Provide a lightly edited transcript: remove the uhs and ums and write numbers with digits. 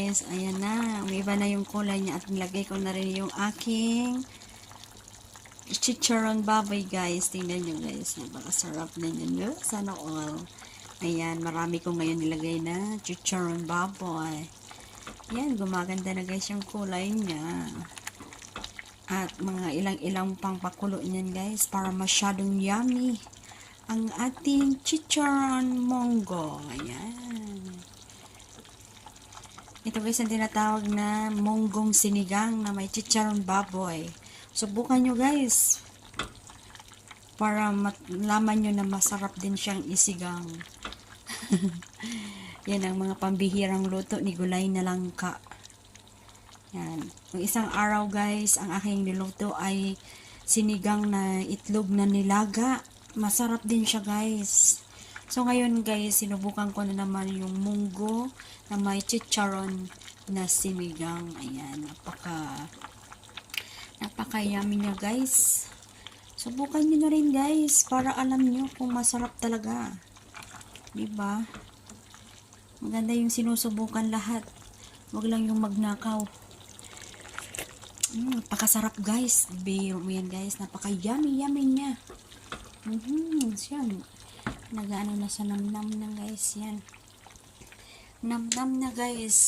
guys, ayan na. Umiba na yung kulay niya at nilagay ko na rin yung aking chicharon baboy guys. Tingnan nyo guys. Napakasarap na yun. Sana all. Ayan, marami ko ngayon nilagay na chicharon baboy. Ayan, gumaganda na guys yung kulay niya. At mga ilang-ilang pang pakulo niyan guys para masyadong yummy ang ating chicharon monggo. Ayan. Ito guys ang tinatawag na monggong sinigang na may chicharon baboy. Subukan nyo guys para malaman nyo na masarap din siyang isigang. Yan ang mga pambihirang luto ni Gulay na Langka. Yan. Yung isang araw guys, ang aking niluto ay sinigang na itlog na nilaga. Masarap din siya guys. So ngayon guys, sinubukan ko na naman yung munggo na may chicharon na sinigang. Ayan, napaka yummy niya guys. Subukan niyo na rin guys para alam niyo kung masarap talaga. Diba? Maganda yung sinusubukan lahat. Huwag lang yung magnakaw. Napakasarap guys. Biro mo yan guys. Napaka yummy niya. Yan. Nag-ano na sa namnam na guys. Yan. Namnam na guys.